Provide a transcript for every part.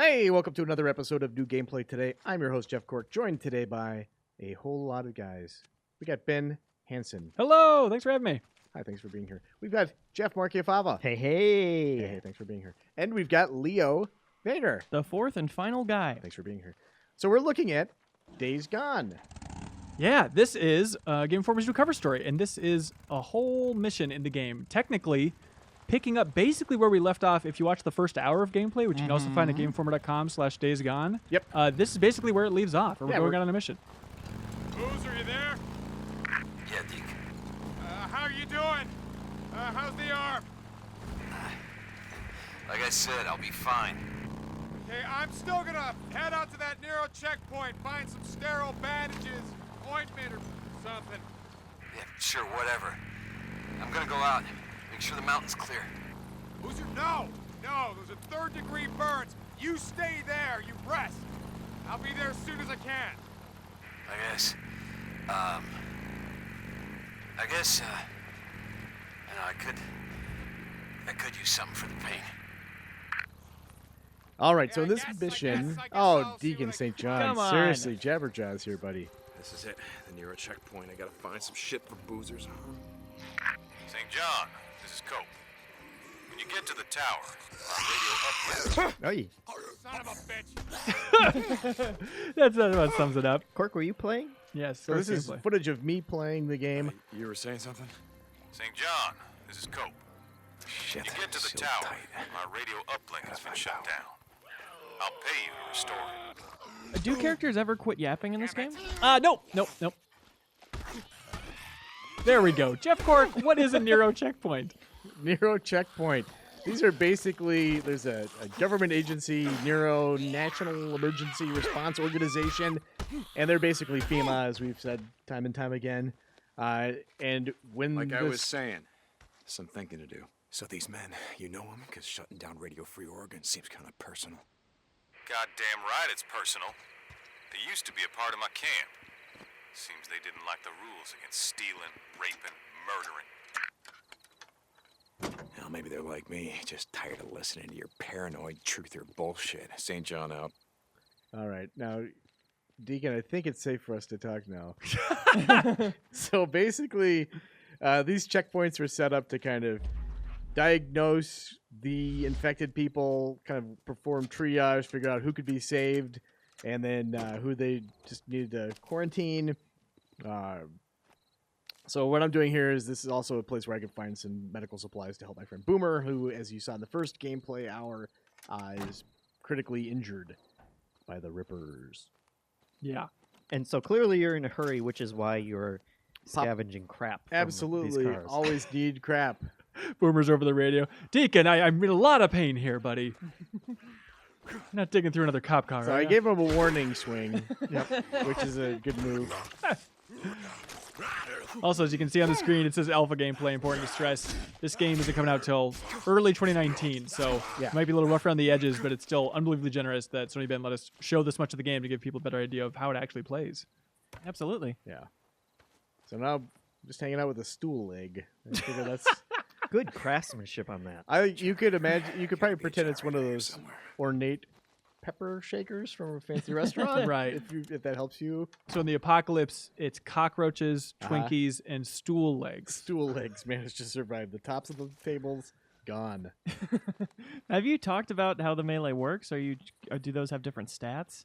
Hey, welcome to another episode of New Gameplay Today. I'm your host, Jeff Cork, joined today by a whole lot of guys. We got Ben Hansen. Hello, thanks for having me. Hi, thanks for being here. We've got Jeff Marchiafava. Hey, hey. Hey, thanks for being here. And we've got Leo Vader. The fourth and final guy. Thanks for being here. So we're looking at Days Gone. Yeah, this is Game Informer's new cover story, and this is a whole mission in the game. Technically, picking up basically where we left off if you watch the first hour of gameplay, which you can also find at GameInformer.com/daysgone. Yep. This is basically where it leaves off. We're going on a mission. Boozer, are you there? Yeah, Deke. How are you doing? How's the arm? Like I said, I'll be fine. Okay, I'm still gonna head out to that Nero checkpoint, find some sterile bandages, ointment or something. Yeah, sure, whatever. I'm gonna go out. Make sure the mountain's clear. Boozer, no! No, those are third-degree burns. You stay there, you rest. I'll be there as soon as I can. I guess, you know, I could use something for the pain. All right, so Yeah, this I guess mission... I'll Oh, see Deacon what I St. can John. Come on. Seriously, Jabberjaw's here, buddy. This is it, the Nero checkpoint. I gotta find some shit for boozers. St. John, this is Cope. When you get to the tower, our radio uplink. Hey. Son of a bitch! That's what sums it up. Cork, were you playing? Yes. So this is gameplay. footage of me playing the game. You were saying something? St. John, this is Cope. Shit. When you get to the sealed tower, tight. our radio uplink has been shut down. I'll pay you to restore it. Do characters ever quit yapping in this game? Nope. There we go. Jeff Cork, what is a Nero checkpoint? Nero Checkpoint. These are basically, there's a government agency, Nero National Emergency Response Organization, and they're basically FEMA, as we've said time and time again. And when Like I this- was saying, some thinking to do. So these men, you know them? Because shutting down Radio Free Oregon seems kind of personal. Goddamn right it's personal. They used to be a part of my camp. Seems they didn't like the rules against stealing, raping, murdering. Now, maybe they're like me, just tired of listening to your paranoid truther bullshit. St. John out. All right, now, Deacon, I think it's safe for us to talk now. So basically, these checkpoints were set up to kind of diagnose the infected people, kind of perform triage, figure out who could be saved, and then who they just needed to quarantine. So what I'm doing here is this is also a place where I can find some medical supplies to help my friend Boomer, who, as you saw in the first gameplay hour, is critically injured by the Rippers. Yeah. And so clearly you're in a hurry, which is why you're scavenging crap. from Absolutely, These cars. always need crap. Boomer's over the radio. Deacon, I'm in a lot of pain here, buddy. You're not digging through another cop car, So are I ya? gave him a warning swing, which is a good move. Also, as you can see on the screen, it says alpha gameplay. Important to stress, this game isn't coming out till early 2019, so Yeah. it might be a little rough around the edges, but it's still unbelievably generous that Sony Ben let us show this much of the game to give people a better idea of how it actually plays. Absolutely. Yeah. So now I'm just hanging out with a stool leg. I figure that's. Good craftsmanship on that. You could imagine. You could probably pretend it's one of Here those somewhere. ornate pepper shakers from a fancy restaurant, Right. If that helps you. So in the apocalypse, it's cockroaches, Uh-huh. Twinkies, and stool legs. Stool legs managed to survive. The tops of the tables gone. Have you talked about how the melee works? Do those have different stats?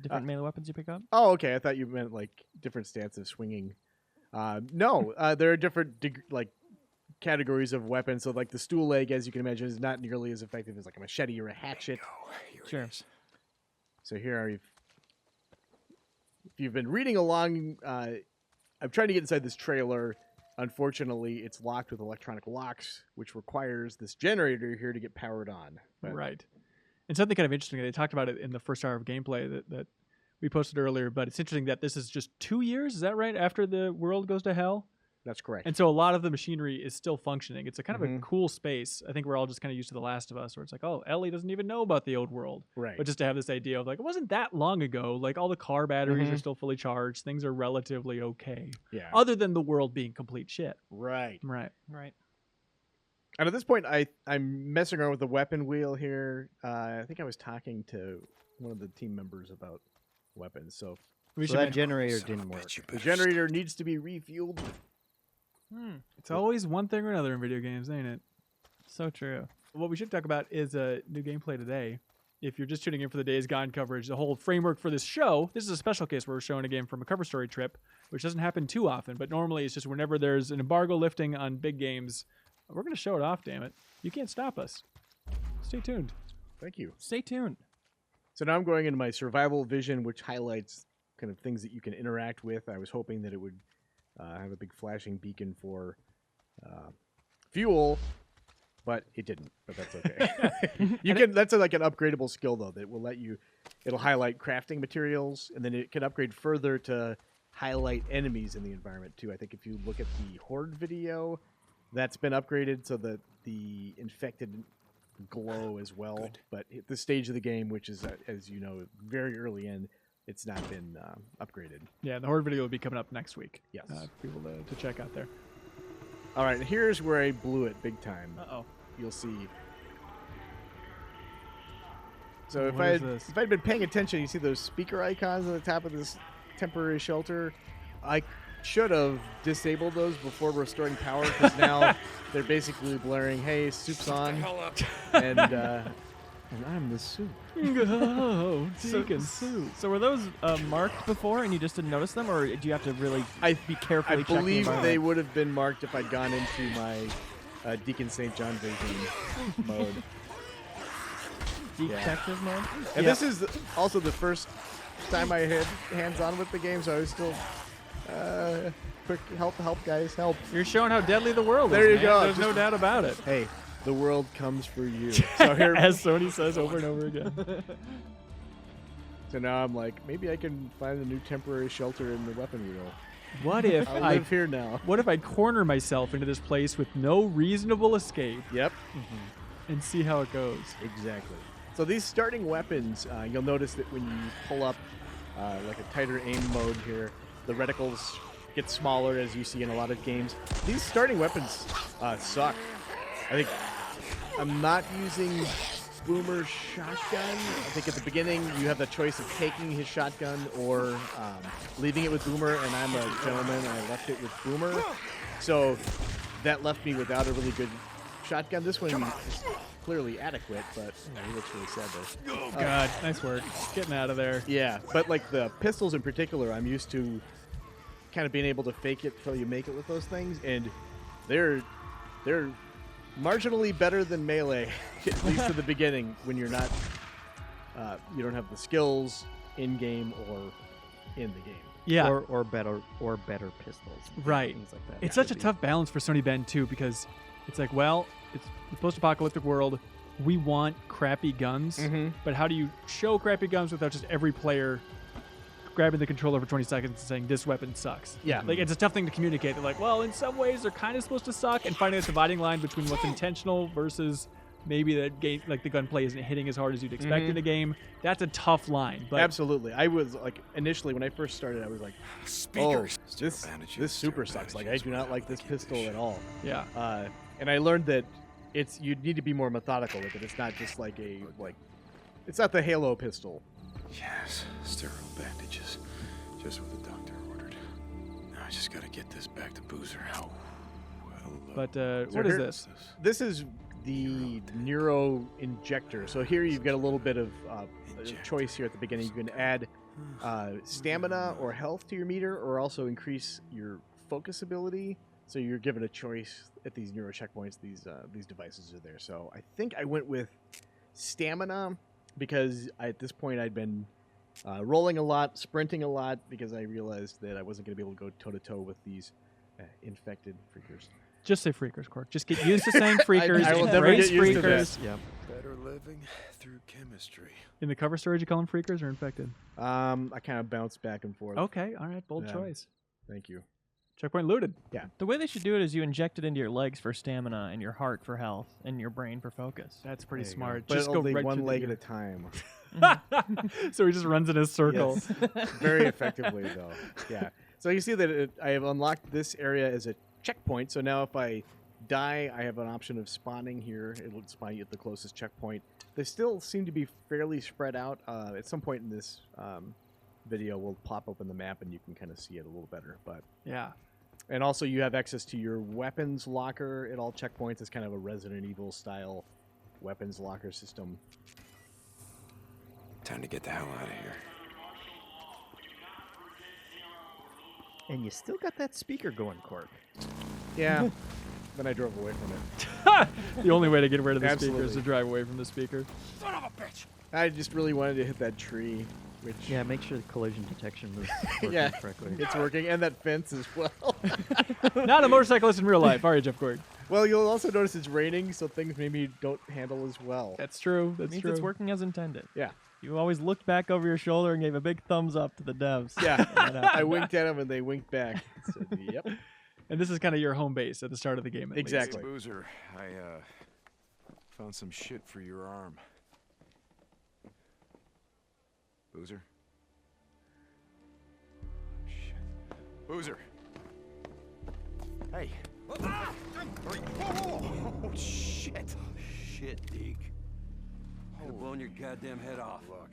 Different melee weapons you pick up? Oh, okay. I thought you meant like different stance of swinging. No, there are different categories of weapons. So like the stool leg, as you can imagine, is not nearly as effective as like a machete or a hatchet. Oh, here Sure. it is. So here, if you've been reading along, I'm trying to get inside this trailer. Unfortunately, it's locked with electronic locks, which requires this generator here to get powered on. But- Right. And something kind of interesting, they talked about it in the first hour of gameplay that we posted earlier, but it's interesting that this is just 2 years, is that right, after the world goes to hell? That's correct. And so a lot of the machinery is still functioning. It's a kind of a Mhm. cool space. I think we're all just kind of used to The Last of Us, where it's like, oh, Ellie doesn't even know about the old world. Right. But just to have this idea of like, it wasn't that long ago. Like all the car batteries Mhm. are still fully charged. Things are relatively okay. Yeah. Other than the world being complete shit. Right. Right. Right. And at this point, I'm messing around with the weapon wheel here. I think I was talking to one of the team members about weapons. So We So should that mention- generator Son of a didn't work. bitch, you the better generator needs to be refueled. it's always one thing or another in video games, ain't it? So true. What we should talk about is new gameplay today. If you're just tuning in for the Days Gone coverage, the whole framework for this show, this is a special case where we're showing a game from a cover story trip, which doesn't happen too often, but normally it's just whenever there's an embargo lifting on big games, we're going to show it off, damn it. You can't stop us. Stay tuned. Thank you. Stay tuned. So now I'm going into my survival vision, which highlights kind of things that you can interact with. I was hoping that it would have a big flashing beacon for fuel, but it didn't. But that's okay. You can. That's like an upgradable skill though that will let you. It'll highlight crafting materials, and then it can upgrade further to highlight enemies in the environment too. I think if you look at the Horde video, that's been upgraded so that the infected glow as well. Good. But at this stage of the game, which is as you know very early in, it's not been upgraded. Yeah, the Horde video will be coming up next week. Yes. People to check out there. All right, here's where I blew it big time. Uh-oh. You'll see. So if What is this? if I'd been paying attention, you see those speaker icons on the top of this temporary shelter. I should have disabled those before restoring power because now they're basically blaring, "Hey, soup's on," and I'm the soup. Oh, Deacon Soup. So were those marked before and you just didn't notice them, or do you have to really be I carefully check the believe they environment? would have been marked if I'd gone into my Deacon St. John vision mode. Detective mode? And this is also the first time I had hands-on with the game, so I was still quick help guys, help. You're showing how deadly the world There is, you man. go. There's no Just- doubt about it. Hey, the world comes for you. So here, As Sony says over and over again. so now I'm like, maybe I can find a new temporary shelter in the weapon wheel. What if I I live here now. What if I corner myself into this place with no reasonable escape Yep, and see how it goes? exactly. So these starting weapons, you'll notice that when you pull up like a tighter aim mode here, the reticles get smaller as you see in a lot of games. These starting weapons suck. I think I'm not using Boomer's shotgun. I think at the beginning you have the choice of taking his shotgun or leaving it with Boomer, and I'm a gentleman and I left it with Boomer. So that left me without a really good shotgun. This one is clearly adequate, but he looks really sad there. Oh, God. Nice work. Getting out of there. Yeah, but like the pistols in particular, I'm used to kind of being able to fake it till you make it with those things, and they're marginally better than melee, at least in the beginning when you're not you don't have the skills in game or in the game. Yeah. Or better pistols. Right. Things like that. It's such a tough balance for Sony Bend too, because it's like, well, it's the post-apocalyptic world. We want crappy guns, but how do you show crappy guns without just every player grabbing the controller for 20 seconds and saying this weapon sucks? Yeah. Like it's a tough thing to communicate. They're like, well, in some ways they're kind of supposed to suck, and finding a dividing line between what's intentional versus maybe the game, like the gunplay isn't hitting as hard as you'd expect in a game. That's a tough line. But Absolutely. I was like, initially when I first started, I was like, Speakers. oh, this super sucks. Like I do not like this pistol at all. yeah. And I learned that you need to be more methodical with it. It's not just it's not the Halo pistol. Yes, sterile bandages. Just what the doctor ordered. Now I just gotta get this back to Boozer. Oh, hello. But So what is here- this? This is the Neuro Injector. So here you've got a little bit of a choice here at the beginning. You can add stamina or health to your meter, or also increase your focus ability. So you're given a choice at these neuro checkpoints. These devices are there. So I think I went with stamina because at this point I'd been rolling a lot, sprinting a lot, because I realized that I wasn't going to be able to go toe to toe with these infected freakers. Just say freakers, Cork. Just get used to saying freakers. I will never Embrace get used to freakers. that. Yeah. Better living through chemistry. In the cover story, did you call them freakers or infected? I kind of bounced back and forth. Okay, all right, bold Yeah. choice. Thank you. Checkpoint looted. The way they should do it is you inject it into your legs for stamina and your heart for health and your brain for focus. That's pretty There you go. smart. But Just go only right one through the leg at ear. a time. So he just runs in a circle. Yes. Very effectively, though. Yeah. So you see that I have unlocked this area as a checkpoint. So now if I die, I have an option of spawning here. It will spawn you at the closest checkpoint. They still seem to be fairly spread out. At some point in this video, we'll pop open the map and you can kind of see it a little better. But Yeah. and also you have access to your weapons locker at all checkpoints. It's kind of a Resident Evil style weapons locker system. Time to get the hell out of here. And you still got that speaker going, Cork. Yeah. Then I drove away from it. The only way to get rid of the speaker is Absolutely. to drive away from the speaker. I just really wanted to hit that tree, which Yeah, make sure the collision detection was working Yeah. correctly. it's working, and that fence as well. Not a motorcyclist in real life, are you, Jeff Gordon? Well, you'll also notice it's raining, so things maybe don't handle as well. That's true. That's means true. it's working as intended. Yeah. You always looked back over your shoulder and gave a big thumbs up to the devs. Yeah. That happened. I winked at them and they winked back. So, yep. And this is kind of your home base at the start of the game. At least. Exactly. Hey, Boozer, I found some shit for your arm. Boozer? Shit. Boozer! Hey! Oh, shit! Shit, Deke. Could have blown your goddamn head off. Look,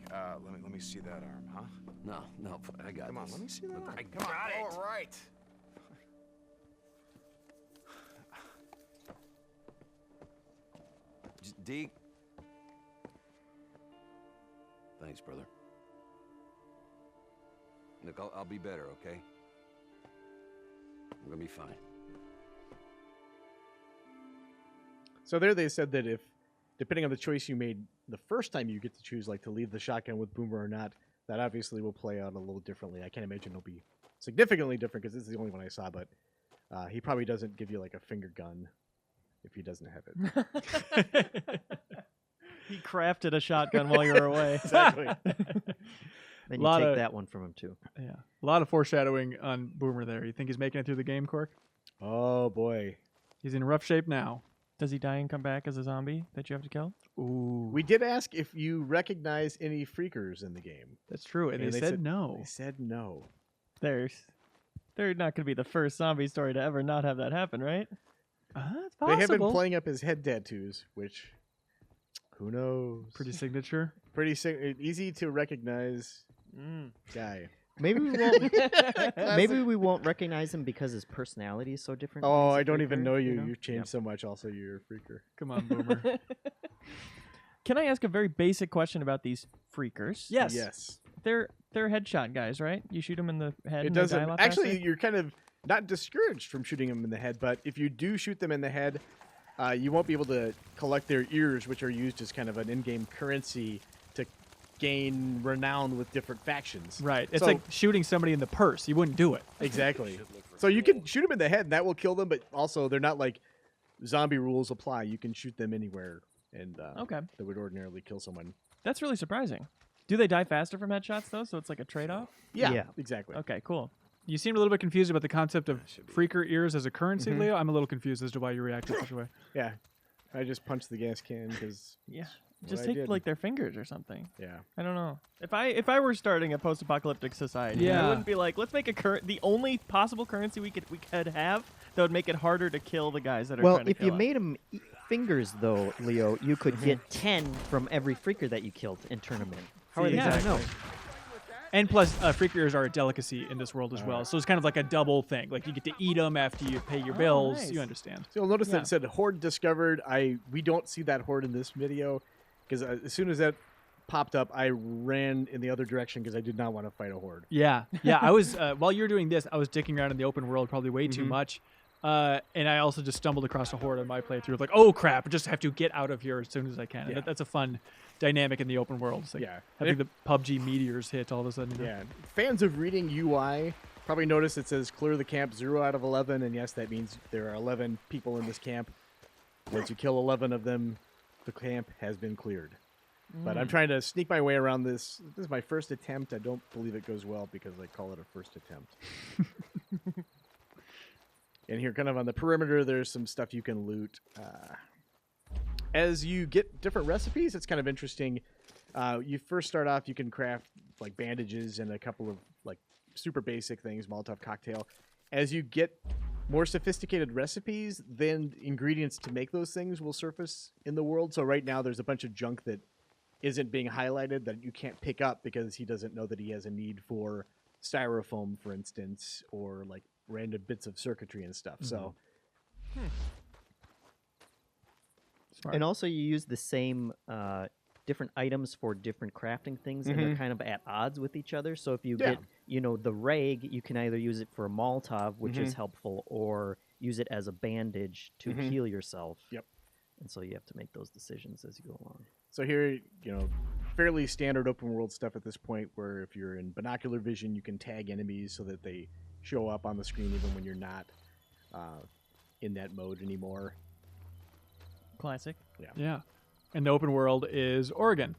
let me see that arm, huh? No, I got Come on, this. let me see that Look, arm. I Come on, got it. all right. Deke. Thanks, brother. Look, I'll be better, okay? I'm gonna be fine. So there they said that if, depending on the choice you made the first time, you get to choose like to leave the shotgun with Boomer or not. That obviously will play out a little differently. I can't imagine it'll be significantly different because this is the only one I saw. But he probably doesn't give you like a finger gun if he doesn't have it. He crafted a shotgun while you were away. Exactly. Then you Lot take of- that one from him too. Yeah. A lot of foreshadowing on Boomer there. You think he's making it through the game, Cork? Oh boy. He's in rough shape now. Does he die and come back as a zombie that you have to kill? Ooh. We did ask if you recognize any freakers in the game. That's true. And And they they said said- no. They said no. They're not going to be the first zombie story to ever not have that happen, right? It's They have been possible. playing up his head tattoos, which who knows? Pretty signature. Pretty easy to recognize guy. Maybe we won't. Maybe we won't recognize him because his personality is so different. when Oh, he's a I don't even freaker, know you. know? You've changed Yep. so much. Also, you're a freaker. Come on, Boomer. Can I ask a very basic question about these freakers? Yes. Yes. They're headshot guys, right? You shoot them in the head. It and they die a doesn't. lot Actually, faster? you're kind of not discouraged from shooting them in the head, but if you do shoot them in the head, you won't be able to collect their ears, which are used as kind of an in-game currency to gain renown with different factions. Right. It's So- like shooting somebody in the purse. You wouldn't do it. Exactly. So you can shoot them in the head, and that will kill them. But also, they're not like zombie rules apply. You can shoot them anywhere, and Okay. that would ordinarily kill someone. That's really surprising. Do they die faster from headshots though? So it's like a trade-off. Yeah, Yeah. exactly. Okay, cool. You seemed a little bit confused about the concept of freaker ears as a currency, Leo. I'm a little confused as to why you reacted such a way. Yeah, I just punched the gas can because Yeah. What Just I take did. like their fingers or something. yeah. I don't know. If I were starting a post-apocalyptic society, I Yeah. wouldn't be like, let's make the only possible currency we could have that would make it harder to kill the guys that are Well, trying to if kill you us. made them fingers, though, Leo, you could get 10 from every freaker that you killed and turn them in. How are they Yeah. going to know? And plus, freaker ears are a delicacy in this world as well. So it's kind of like a double thing. Like you get to eat them after you pay your bills. nice. You understand. So you'll notice Yeah. that it said horde discovered. We don't see that horde in this video because as soon as that popped up, I ran in the other direction because I did not want to fight a horde. Yeah. Yeah. I was, while you were doing this, I was dicking around in the open world probably way too much. And I also just stumbled across a horde on my playthrough. Like, oh crap, I just have to get out of here as soon as I can. And Yeah. that's a fun dynamic in the open world. It's like Yeah. having the PUBG meteors hit all of a sudden. you know? Yeah, fans of reading UI probably notice it says clear the camp 0 out of 11, and yes, that means there are 11 people in this camp. Once you kill 11 of them, the camp has been cleared. But I'm trying to sneak my way around this. This is my first attempt. I don't believe it goes well because I call it a first attempt. And here, kind of on the perimeter, there's some stuff you can loot. As you get different recipes, it's kind of interesting. You first start off, you can craft like bandages and a couple of like super basic things, Molotov cocktail. As you get more sophisticated recipes, then ingredients to make those things will surface in the world. So right now there's a bunch of junk that isn't being highlighted that you can't pick up because he doesn't know that he has a need for styrofoam, for instance, or like random bits of circuitry and stuff. So Smart. And also you use the same different items for different crafting things, and they're kind of at odds with each other. So if you Yeah. get, the rag, you can either use it for a Molotov, which is helpful, or use it as a bandage to heal yourself. Yep. And so you have to make those decisions as you go along. So here, fairly standard open world stuff at this point, where if you're in binocular vision, you can tag enemies so that they show up on the screen even when you're not in that mode anymore. Classic. Yeah. And the open world is Oregon.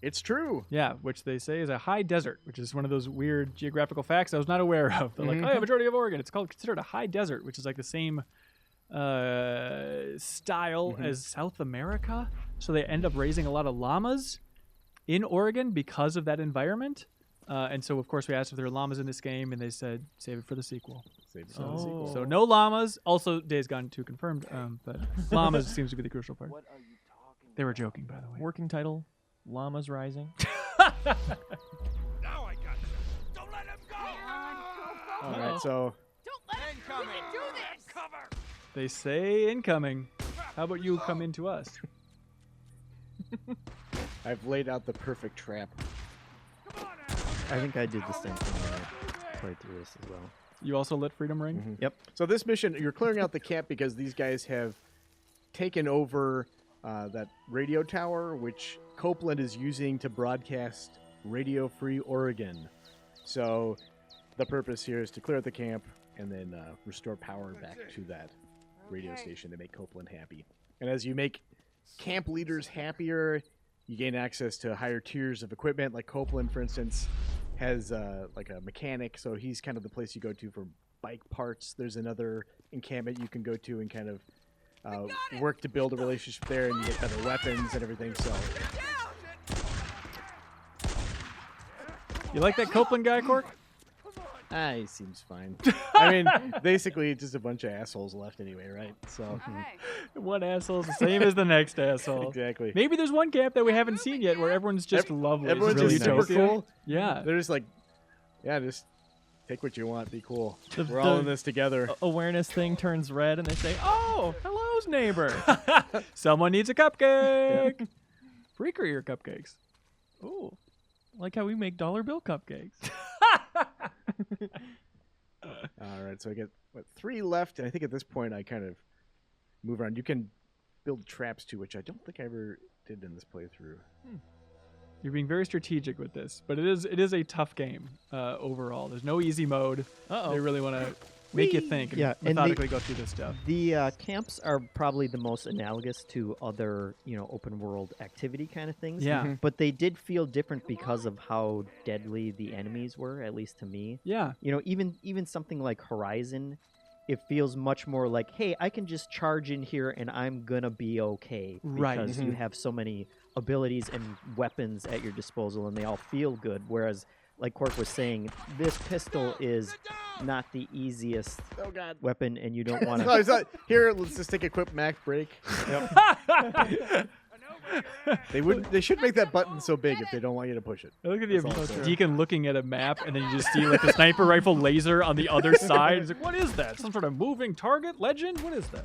It's true. Yeah, which they say is a high desert, which is one of those weird geographical facts I was not aware of. They're like, oh, yeah, majority of Oregon. It's considered a high desert, which is like the same style as South America. So they end up raising a lot of llamas in Oregon because of that environment. And so, of course, we asked if there are llamas in this game, and they said, save it for the sequel. Save it for the sequel. So no llamas. Also, Days Gone 2 confirmed, but llamas seems to be the crucial part. They were joking, by the way. Working title: Llamas Rising. All right, so They say incoming. How about you come into us? I've laid out the perfect trap. I think I did the same thing when I played through this as well. You also lit Freedom Ring? Yep. So this mission, you're clearing out the camp because these guys have taken over that radio tower, which Copeland is using to broadcast Radio Free Oregon. So the purpose here is to clear out the camp and then restore power back to that radio station to make Copeland happy. And as you make camp leaders happier, you gain access to higher tiers of equipment. Like Copeland, for instance, has like a mechanic, so he's kind of the place you go to for bike parts. There's another encampment you can go to and kind of work to build a relationship there, and you get better weapons and everything. So You like that Copeland guy, Cork? he seems fine. I mean, basically, just a bunch of assholes left anyway, right? So One asshole's the same as the next asshole. exactly. Maybe there's one camp that we haven't seen yet where everyone's just lovely. It's Everyone's really just super utopia. cool. Yeah. They're just like, yeah, just take what you want, be cool. The- We're all the- in this together. Awareness thing turns red, and they say, "Oh, hello, neighbor." Someone needs a cupcake. Free career cupcakes. Ooh, like how we make dollar bill cupcakes. All right, so I get 3 left, and I think at this point I kind of move around. You can build traps too, which I don't think I ever did in this playthrough. You're being very strategic with this, but it is a tough game overall. There's no easy mode. They really want to make you think and Yeah, and methodically go through this stuff. The camps are probably the most analogous to other, open world activity kind of things. Yeah. But they did feel different because of how deadly the enemies were, at least to me. Yeah. Even something like Horizon, it feels much more like, hey, I can just charge in here and I'm gonna be okay. Right. Because you have so many abilities and weapons at your disposal and they all feel good. Whereas, like Cork was saying, this pistol is not the easiest Oh God! weapon, and you don't want No, to. it's not. Here, let's just take a quick Mac break. They should make that button so big if they don't want you to push it. Look at That's all I'm the saying. Deacon looking at a map, and then you just see like the sniper rifle laser on the other side. He's like, "What is that? Some sort of moving target? Legend? What is that?"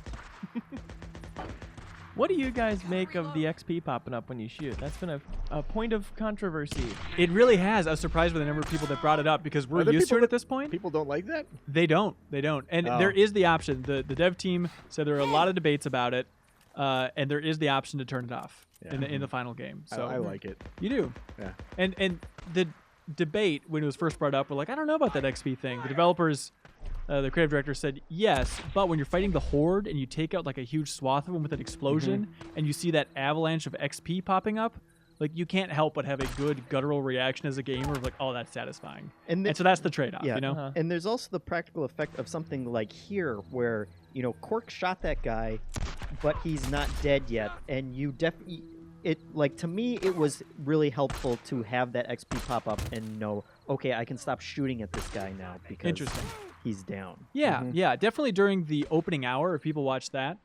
What do you guys make of the XP popping up when you shoot? That's been a point of controversy. It really has. I was surprised by the number of people that brought it up because we're Are there used to people it at this point. People don't like that. They don't. And Oh. there is the option. The dev team said there are a lot of debates about it, and there is the option to turn it off in the final game. So I like it. You do. Yeah. And the debate when it was first brought up, we're like, I don't know about that XP thing. The developers, the creative director said yes, but when you're fighting the Horde and you take out like a huge swath of them with an explosion, and you see that avalanche of XP popping up, like you can't help but have a good guttural reaction as a gamer of like, oh, that's satisfying. And And so that's the trade-off, Yeah, you know? Uh-huh. and there's also the practical effect of something like here, where Cork shot that guy, but he's not dead yet, and you definitely. To me, it was really helpful to have that XP pop up and know, okay, I can stop shooting at this guy now because Interesting. he's down. Yeah, yeah, definitely during the opening hour, if people watch that,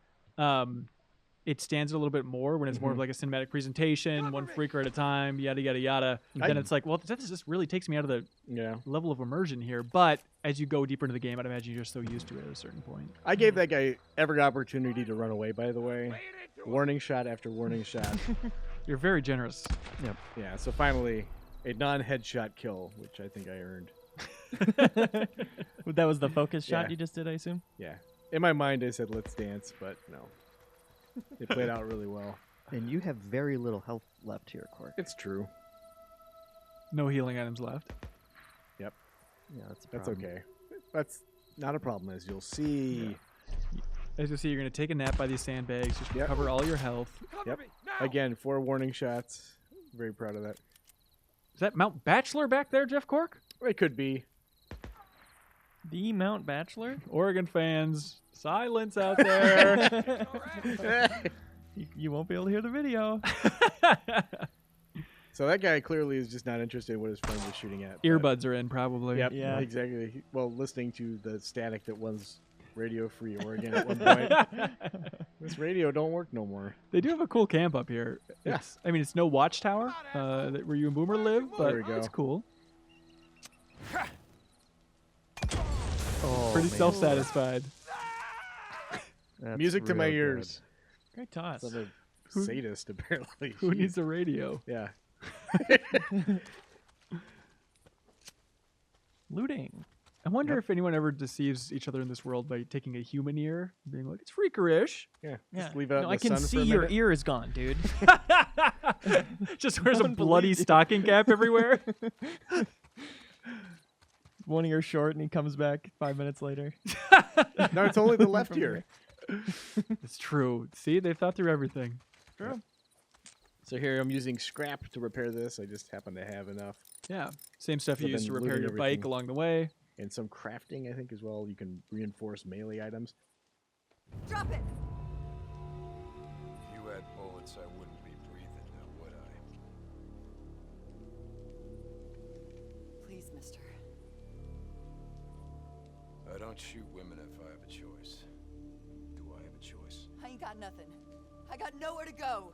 it stands a little bit more when it's more of like a cinematic presentation, one freaker at a time, yada, yada, yada. Then it's like, well, this just really takes me out of the level of immersion here. But as you go deeper into the game, I'd imagine you're so used to it at a certain point. I gave that guy every opportunity to run away, by the way. Warning shot after warning shot. You're very generous. Yeah, so finally, a non-headshot kill, which I think I earned. That was the focus shot Yeah. you just did, I assume? Yeah. In my mind, I said, let's dance, but no. It played out really well. And you have very little health left here, Quark. It's true. No healing items left. Yep. Yeah, that's a That's problem. okay. That's not a problem, as you'll see. As you see, you're going to take a nap by these sandbags, just Yep. recover all your health. Yep. Again, 4 warning shots. Very proud of that. Is that Mount Bachelor back there, Jeff Cork? It could be. The Mount Bachelor? Oregon fans, silence out there. You won't be able to hear the video. So that guy clearly is just not interested in what his friend was shooting at. but- Earbuds are in, probably. Yep, Yeah. exactly. Well, listening to the static that was Radio Free Oregon at one point. This radio don't work no more. They do have a cool camp up here. Yeah. I mean, it's no watchtower where you and Boomer live, but There we go. it's cool. Oh, Pretty man. self-satisfied. That's Music to my real good. ears. Great toss. Some a Who- sadist, apparently. Who Jeez. needs a radio? Yeah. Looting. I wonder if anyone ever deceives each other in this world by taking a human ear, being like, it's freakerish. Yeah. Yeah. Just leave it out No, in I the can sun see for a your minute. ear is gone, dude. Just wears a one bloody believes you. stocking cap everywhere. One ear short, and he comes back 5 minutes later. No, it's only the left From ear. It's true. See, they've thought through everything. True. So here I'm using scrap to repair this. I just happen to have enough. Yeah. Same stuff So you used then to repair looting your bike everything. along the way. And some crafting, I think, as well. You can reinforce melee items. Drop it! If you had bullets, I wouldn't be breathing now, would I? Please, mister. I don't shoot women if I have a choice. Do I have a choice? I ain't got nothing. I got nowhere to go.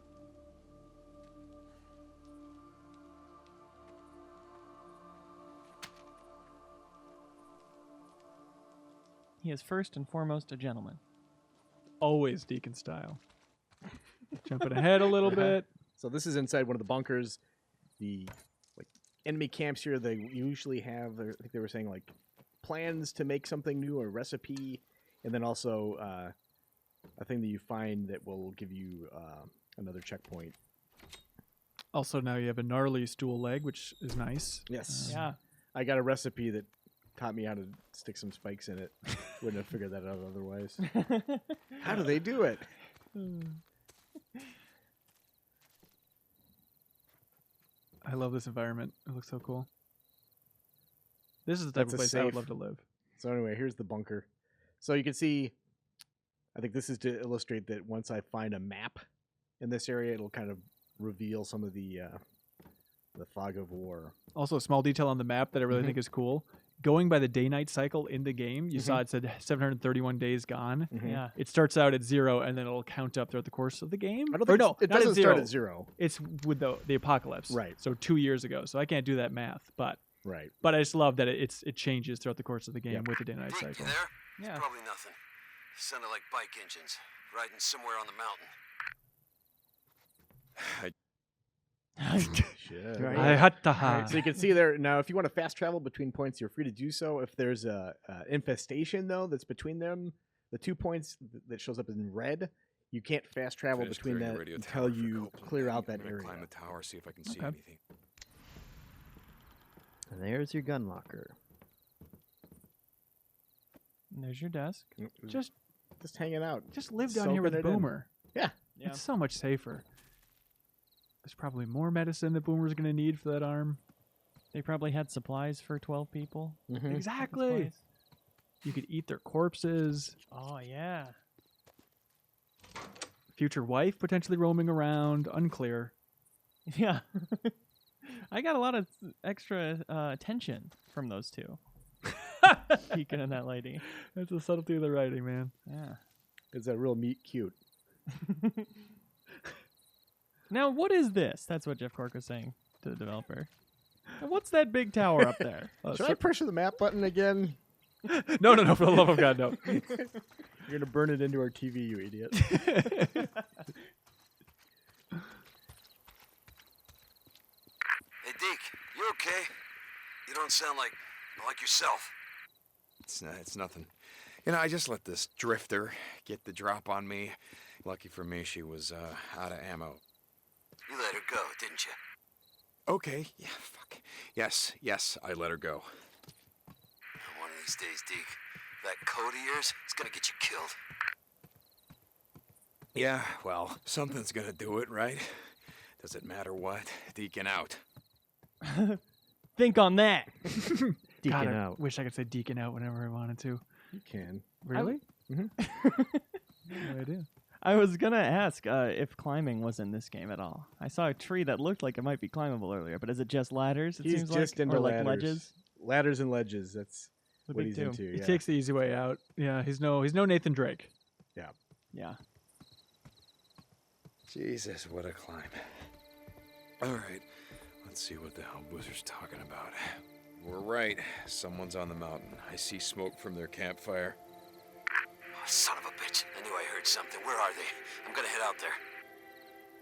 He is first and foremost a gentleman. Always Deacon style. Jumping ahead a little bit. So this is inside one of the bunkers. The enemy camps here, they usually have, I think they were saying, like, plans to make something new, a recipe, and then also a thing that you find that will give you another checkpoint. Also, now you have a gnarly stool leg, which is nice. Yes. Yeah. I got a recipe that taught me how to stick some spikes in it. Wouldn't have figured that out otherwise. How do they do it? I love this environment. It looks so cool. This is the type That's of a place I would safe. love to live. So anyway, here's the bunker. So you can see, I think this is to illustrate that once I find a map in this area, it'll kind of reveal some of the fog of war. Also, a small detail on the map that I really think is cool. Going by the day-night cycle in the game, you saw it said 731 days gone. Yeah. It starts out at 0, and then it'll count up throughout the course of the game. I don't Or think no, it not doesn't at 0. start at 0. It's with the apocalypse. Right. So 2 years ago. So I can't do that math, but Right. I just love that it changes throughout the course of the game Yep. with the day-night Rick, you cycle. there? Yeah. Probably nothing. Sounded like bike engines, riding somewhere on the mountain. Shit. Right. I had to Alright, so you can see there now. If you want to fast travel between points, you're free to do so. If there's a infestation though that's between them, the 2 points that shows up in red, you can't fast travel Finished between clearing that the radio until tower for you Copeland. clear I'm out that gonna area. Climb the tower, see if I can see Okay. anything. And there's your gun locker. And there's your desk. Just hanging out. live down here with Soaking it in. Boomer. Yeah. Yeah. It's so much safer. There's probably more medicine that Boomer's going to need for that arm. They probably had supplies for 12 people. Mhm. at this Exactly. place. You could eat their corpses. Oh, yeah. Future wife potentially roaming around. Unclear. Yeah. I got a lot of extra attention from those two. Deacon and that lady. That's the subtlety of the writing, man. Yeah. Is that real meat cute? Now, what is this? That's what Jeff Cork was saying to the developer. And what's that big tower up there? Should I pressure the map button again? No, for the love of God, no. You're gonna burn it into our TV, you idiot. Hey, Deke, you okay? You don't sound like yourself. It's nothing. You know, I just let this drifter get the drop on me. Lucky for me, she was out of ammo. You let her go, didn't you? Okay, yeah, fuck. Yes, I let her go. One of these days, Deke, that code of yours is gonna get you killed. Yeah, well, something's gonna do it, right? Does it matter what? Deacon out. Think on that. Deacon God, I out. wish I could say deacon out whenever I wanted to. You can. Really? Mhm. No idea. I was gonna ask if climbing was in this game at all. I saw a tree that looked like it might be climbable earlier, but is it just ladders? It He's seems just like, into or like ladders. ledges. Ladders and ledges. That's The what big he's two. into. He Yeah. takes the easy way out. Yeah, he's no Nathan Drake. Yeah. Jesus, what a climb. All right, let's see what the hell Boozer's talking about. We're right. Someone's on the mountain. I see smoke from their campfire. Oh, son of a bitch. I knew I heard something. Where are they? I'm gonna head out there.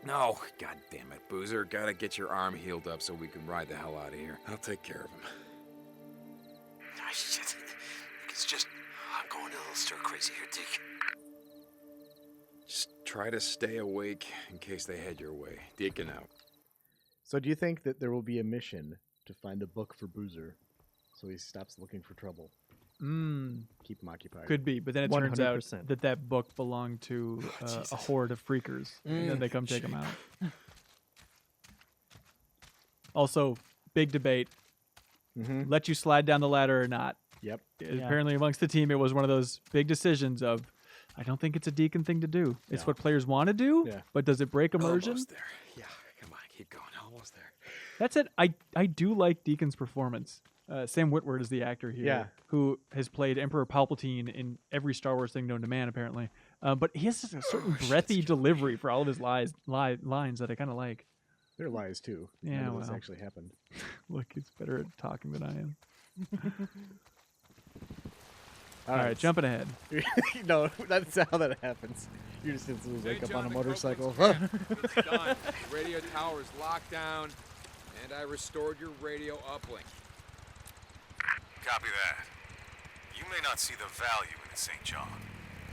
No, god damn it, Boozer. Gotta get your arm healed up so we can ride the hell out of here. I'll take care of him. Oh, shit. It's just... I'm going a little stir-crazy here, Deke. Just try to stay awake in case they head your way. Deacon out. So do you think that there will be a mission to find a book for Boozer so he stops looking for trouble? Keep him occupied. Could be, but then it turns out 100%. that book belonged to a horde of freakers, and then they come take him out. Also, big debate: Mm-hmm. let you slide down the ladder or not. Yep. Apparently, amongst the team, it was one of those big decisions of, I don't think it's a Deacon thing to do. It's Yeah. what players want to do, Yeah. but does it break immersion? Almost there. Yeah, come on, keep going. Almost there. That's it. I do like Deacon's performance. Sam Witwer is the actor here, Yeah. who has played Emperor Palpatine in every Star Wars thing known to man, apparently. But he has a certain breathy delivery for all of his lines that I kind of like. They're lies too. Yeah, None of this well. actually happened. Look, he's better at talking than I am. All All right, jumping ahead. No, that's how that happens. You're just instantly wake up on a motorcycle. It's done. The radio tower is locked down, and I restored your radio uplink. Copy that. You may not see the value in it, St. John,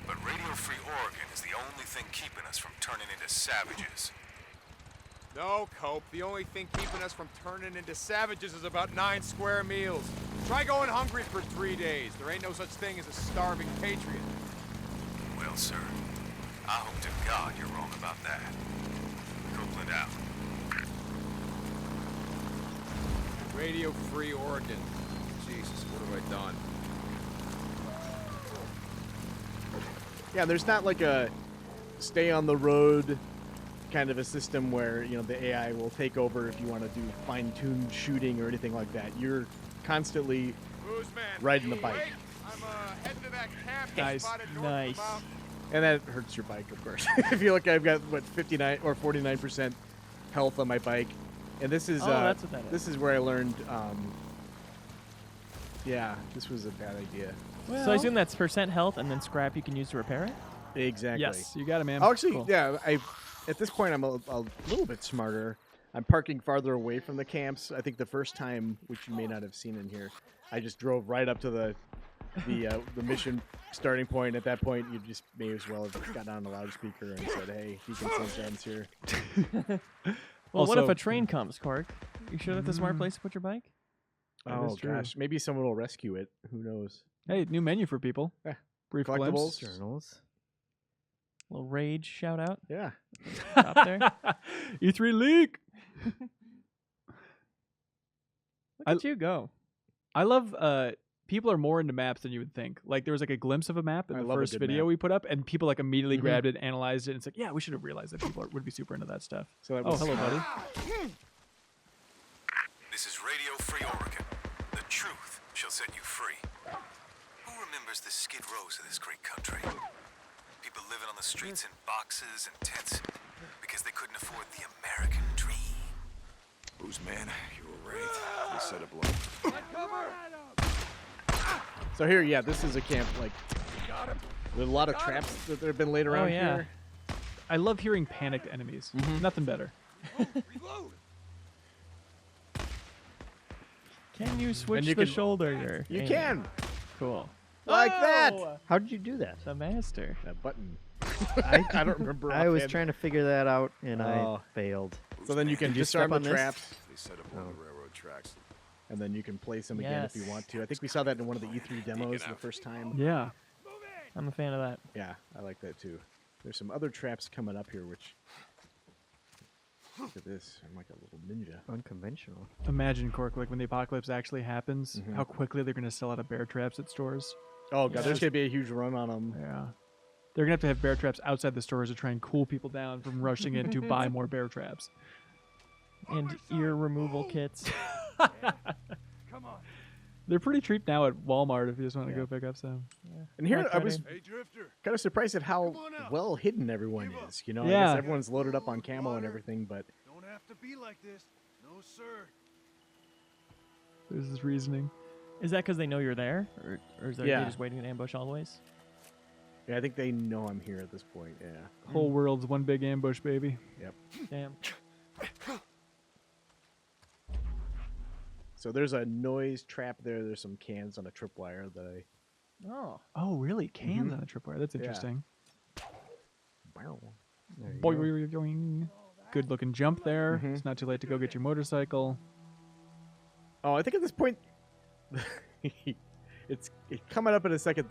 but Radio Free Oregon is the only thing keeping us from turning into savages. No, Cope. The only thing keeping us from turning into savages is about 9 square meals. Try going hungry for 3 days. There ain't no such thing as a starving patriot. Well, sir, I hope to God you're wrong about that. Copeland out. Radio Free Oregon. Jesus, what have I done? Yeah, there's not like a stay on the road kind of a system where, you know, the AI will take over if you want to do fine-tuned shooting or anything like that. You're constantly Who's man? riding the You bike. awake? I'm heading to that camp Nice. spotted north of Nice. the mountain. And that hurts your bike, of course. I feel like I've got, what, 59 or 49% health on my bike. And this is Oh, that's what that is. this is where I learned yeah, this was a bad idea. So I assume that's percent health and then scrap you can use to repair it? Exactly. Yes, you got it, man. Oh, actually, Cool. yeah, at this point I'm a little bit smarter. I'm parking farther away from the camps. I think the first time, which you may not have seen in here, I just drove right up to the mission starting point. At that point, you just may as well have got on a loudspeaker and said, "Hey, Deacon St. John's here." Well, what if Also- a train comes, Cork? You sure that's a smart place to put your bike? That is Oh true. gosh, maybe someone will rescue it. Who knows? Hey, new menu for people. Yeah. Brief Collectibles. glimpse. Journals. A little rage shout out Yeah. up there. E3 leak. Look at you go. I love people are more into maps than you would think. Like there was like a glimpse of a map in I the love a first good video map. we put up, and people like immediately Mhm. grabbed it, analyzed it, and it's like, yeah, we should have realized that people would be super into that stuff. So that Oh, was hello, buddy. This is Radio Free Oregon. The truth shall set you free. Who remembers the Skid Rows of this great country? People living on the streets in boxes and tents because they couldn't afford the American dream. Booze man, you were right. We set up low. So here, yeah, this is a camp, like, with a lot of traps that have been laid around yeah. here. I love hearing panicked enemies. Nothing better. Can you switch you the can- shoulder? Your You aim? can, Cool. like that. Oh! How did you do that? The master. That button. I don't remember. I was offhand. trying to figure that out, and Oh. I failed. So then you can Did you disarm step the on this? traps, They set up on the railroad tracks. and then you can place them again if you Yes. want to. I think we saw that in one of the E3 demos the first time. Yeah. I'm a fan of that. Yeah, I like that too. There's some other traps coming up here, which... Look at this. I'm like a little ninja. Unconventional. Imagine, Cork, like when the apocalypse actually happens, how quickly they're going to sell out of bear traps at stores. Oh, God, there's going to be a huge run on them. Yeah. They're going to have bear traps outside the stores to try and cool people down from rushing in to buy more bear traps. And ear removal kits. They're pretty cheap now at Walmart if you just want to go pick up some. And here, Black I was Friday. kind of surprised at how well hidden everyone is. You know, I Yeah. guess everyone's loaded up on camo and everything, but Don't have to be like this. No, sir. There's this reasoning. Is that because they know you're there? Or is that Yeah. they just waiting in ambush always? yeah, I think they know I'm here at this point. Yeah. The whole world's one big ambush, baby. Yep. Damn. So there's a noise trap there. There's some cans on a tripwire that I... Oh. Oh, really? Cans on a tripwire. That's Yeah. interesting. Wow. Boing, boing, boing. Good looking jump there. It's not too late to go get your motorcycle. Oh, I think at this point, it's coming up in a second.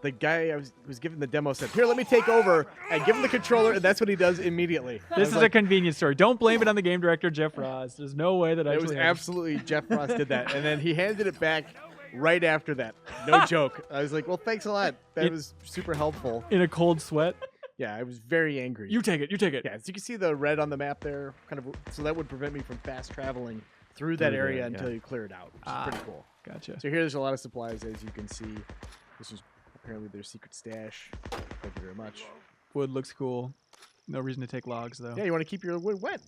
The guy I was giving the demo said, "Here, let me take over," and give him the controller, and that's what he does immediately. I This was is a like, convenience story. Don't blame it on the game director, Jeff Ross. There's no way that it was actually happened. absolutely Jeff Ross did that, and then he handed it back right after that. No joke. I was like, "Well, thanks a lot. That It- was super helpful." in a cold sweat. Yeah, I was very angry. You take it. You take it. Yeah, as you can see the red on the map there, kind of, so that would prevent me from fast traveling through that Through area there, until yeah. you clear it out, which is pretty cool. Gotcha. So here's a lot of supplies, as you can see. This is apparently their secret stash. Thank you very much. Wood looks cool. No reason to take logs though. Yeah, you want to keep your wood wet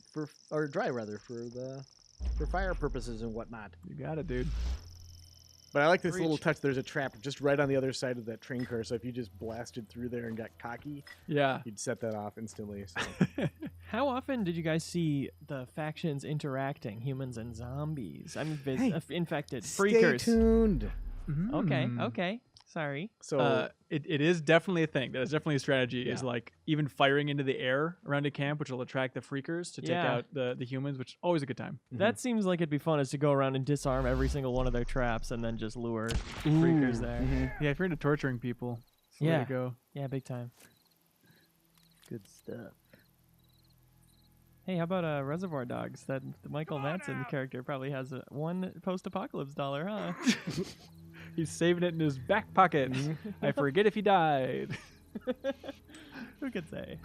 or dry rather, for fire purposes and whatnot. You got it, dude. But I like this little touch. There's a trap just right on the other side of that train car. So if you just blasted through there and got cocky, Yeah. you'd set that off instantly. So. How often did you guys see the factions interacting, humans and zombies? I mean, infected, freakers. Stay tuned. Okay, Mm. okay. Sorry. So It is definitely a thing. That is definitely a strategy. Is Yeah. like even firing into the air around a camp, which will attract the freakers to take Yeah. out the humans, which is always a good time. That seems like it'd be fun, is to go around and disarm every single one of their traps and then just lure freakers there. Yeah, if you're into torturing people, it's the way Yeah. to go. Yeah, big time. Good stuff. Hey, how about Reservoir Dogs? That Michael Madsen character probably has one post-apocalypse dollar, huh? He's saving it in his back pocket. I forget if he died. Who could say?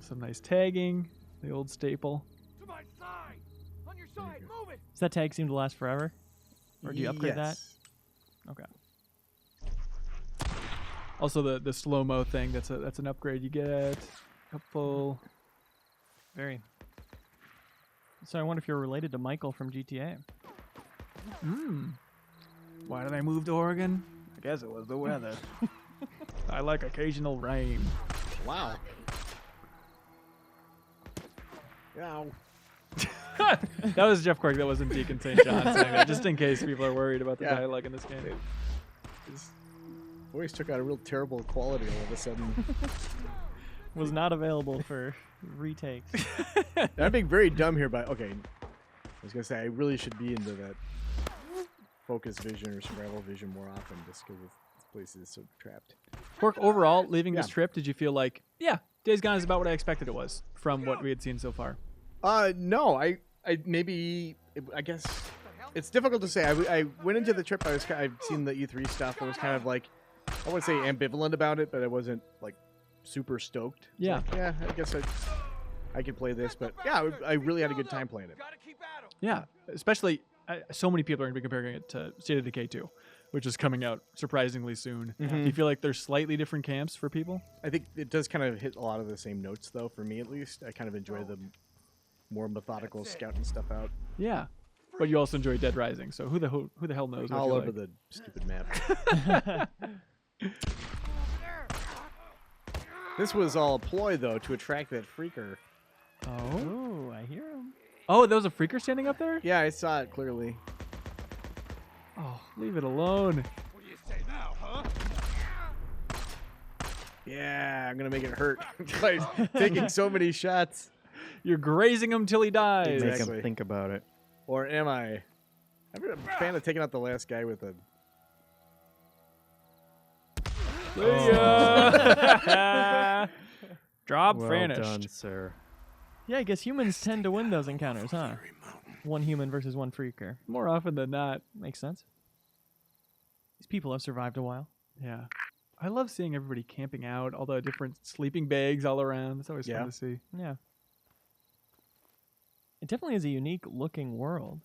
Some nice tagging. The old staple. To my side! On your side, move it! Does that tag seem to last forever? Or do you upgrade yes. that? Okay. Also the slow-mo thing, that's an upgrade you get. Couple. Very. So I wonder if you're related to Michael from GTA. Why did I move to Oregon? I guess it was the weather. I like occasional rain. Wow. Ow. That was Jeff Quirk. That wasn't Deacon St. John saying that, just in case people are worried about the Yeah. dialogue in this game. His voice took out a real terrible quality all of a sudden. Was not available for retakes. I'm being very dumb here, but okay. I was gonna say I really should be into that focus vision or survival vision more often, just because this place is so trapped. Quirk, overall, leaving this Yeah. trip, did you feel like, yeah, Days Gone is about what I expected it was from what we had seen so far? No, I guess it's difficult to say. I went into the trip. I've seen the E3 stuff. I was kind of like, I wouldn't say ambivalent about it, but I wasn't like super stoked. It's Yeah. like, yeah, I guess I could play this, but yeah, I really had a good time playing it. Gotta keep at 'em. Yeah, especially so many people are going to be comparing it to State of Decay 2, which is coming out surprisingly soon. Mm-hmm. Do you feel like there's slightly different camps for people? I think it does kind of hit a lot of the same notes, though, for me at least. I kind of enjoy the more methodical scouting stuff out. Yeah. But you also enjoy Dead Rising, so who the hell knows what All you over like. the stupid map. This was all a ploy, though, to attract that freaker. Oh? Ooh, I hear him. Oh, there was a freaker standing up there? Yeah, I saw it clearly. Oh, leave it alone. What do you say now, huh? Yeah, I'm going to make it hurt by taking so many shots. You're grazing him till he dies. Make Exactly. him think about it. Or am I? I'm a fan of taking out the last guy with a... See ya. Job Well finished. done, sir. Yeah, I guess humans tend to win those encounters, huh? One human versus one freaker. More often than not. Makes sense. These people have survived a while. Yeah. I love seeing everybody camping out, all the different sleeping bags all around. It's always Yeah. fun to see. Yeah. It definitely is a unique looking world.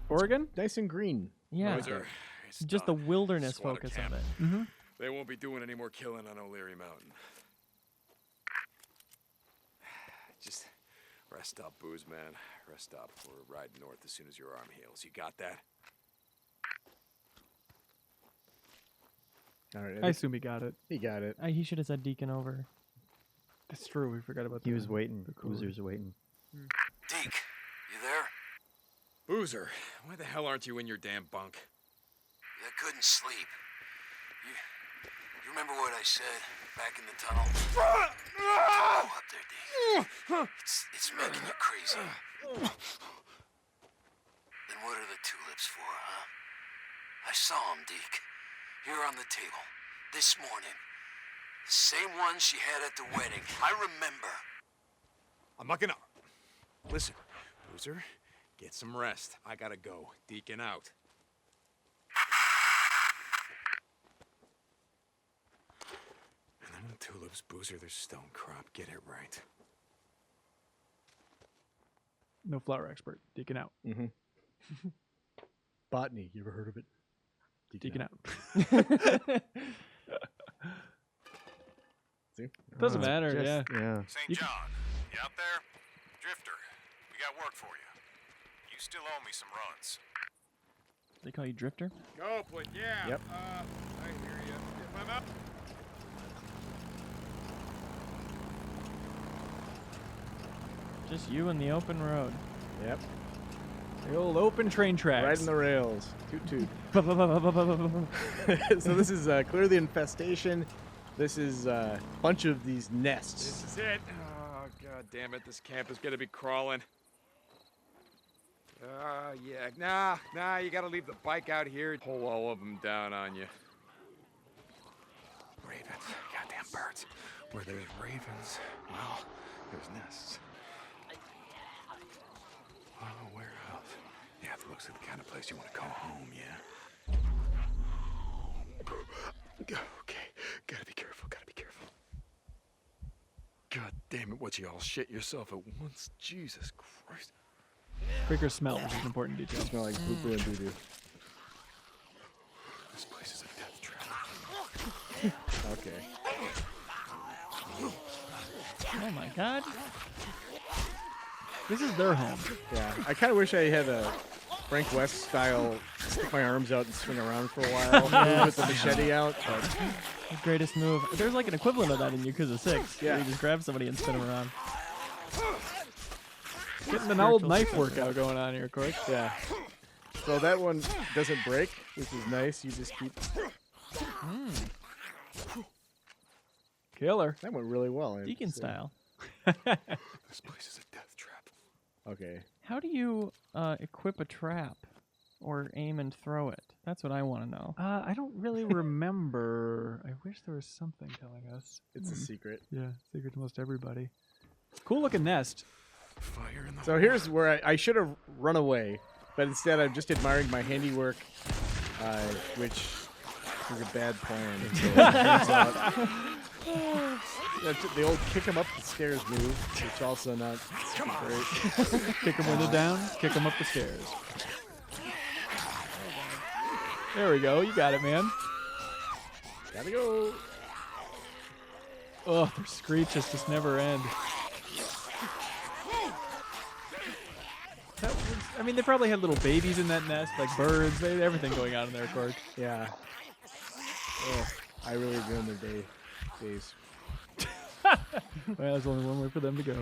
Oregon? Nice and green. Yeah. Boozer, it's Just the done. wilderness Squad focus camp. of it. Mm-hmm. They won't be doing any more killing on O'Leary Mountain. Just rest up, Booze, man. Rest up. We're riding north as soon as your arm heals. You got that? All right, I assume he got it. he got it. He should have said Deacon over. That's true. We forgot about that. He was waiting. the code. Boozer's waiting. Deke, you there? Boozer, why the hell aren't you in your damn bunk? I couldn't sleep. You remember what I said back in the tunnel? Go up there, Deke. It's making you crazy. Then what are the tulips for, huh? I saw them, Deke. Here on the table. This morning. The same ones she had at the wedding. I remember. I'm not gonna... Listen, Boozer, get some rest. I gotta go. Deacon out. And then the tulips, Boozer, there's stone crop. Get it right. No flower expert. Deacon out. Botany, you ever heard of it? Deacon out. See? Doesn't matter, Just- yeah. Yeah. St. You- John, you out there? Drifter, we got work for you. You still owe me some runs. They call you Drifter? Copeland, yeah. Yep. I hear you. If I'm out... Just you and the open road. Yep. The old open train tracks. Riding the rails. Toot toot. So this is clear the infestation. This is a bunch of these nests. This is it. Oh, god damn it. This camp is gonna be crawling. Yeah. Nah, you gotta leave the bike out here. Pull all of them down on you. Ravens. Goddamn birds. Where there's ravens, well, there's nests. Oh, where else? Yeah, it looks like the kind of place you want to call home, yeah? Okay, gotta be careful, God damn it, what you all shit yourself at once? Jesus Christ. Freaker smell, which is an important detail. Smell like poo poo and doo doo. This place is a death trap. Okay. Oh my god. This is their home. Yeah. I kind of wish I had a Frank West style stick my arms out and swing around for a while with the machete out. But The greatest move. There's like an equivalent of that in Yakuza 6. Yeah. Where you just grab somebody and spin them around. Getting an old Spiritual knife successor. workout going on here, quick. yeah. So that one doesn't break, which is nice. You just keep. Killer. That went really well. I have to Deacon say. style. This place is a death trap. Okay. How do you equip a trap or aim and throw it? That's what I want to know. I don't really remember. I wish there was something telling us. It's a secret. Yeah, secret to most everybody. Cool looking nest. Fire in the So here's where I should have run away, but instead I'm just admiring my handiwork, which is a bad plan. So it turns out That's the old kick him up the stairs move, which also not great. Kick them when they're down, kick them up the stairs. There we go. You got it, man. Gotta go. Oh, their screeches just never end. I mean, they probably had little babies in that nest, like birds. They had everything going on in there, Cork. Yeah. Oh, I really ruined their days. Well, there's only one way for them to go.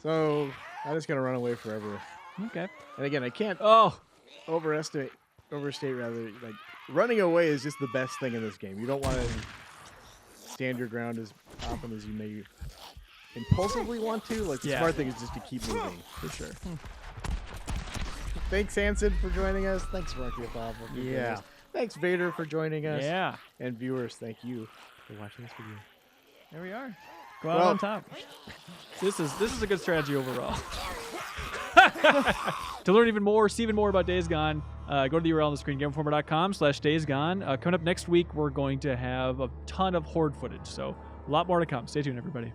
So I'm just gonna run away forever. Okay. And again, I can't Oh, overstate rather. Like running away is just the best thing in this game. You don't want to stand your ground as often as you may impulsively want to. Like the Yeah. smart thing is just to keep moving. for sure. Thanks, Hanson, for joining us. Thanks, Marky Bob. For joining Yeah. us. Thanks, Vader, for joining us. Yeah. And viewers, thank you for watching this video. There we are. Go out Well- on top. This is a good strategy overall. To learn even more, see even more about Days Gone, go to the URL on the screen, GameInformer.com/Days Gone. Coming up next week, we're going to have a ton of Horde footage, so a lot more to come. Stay tuned, everybody.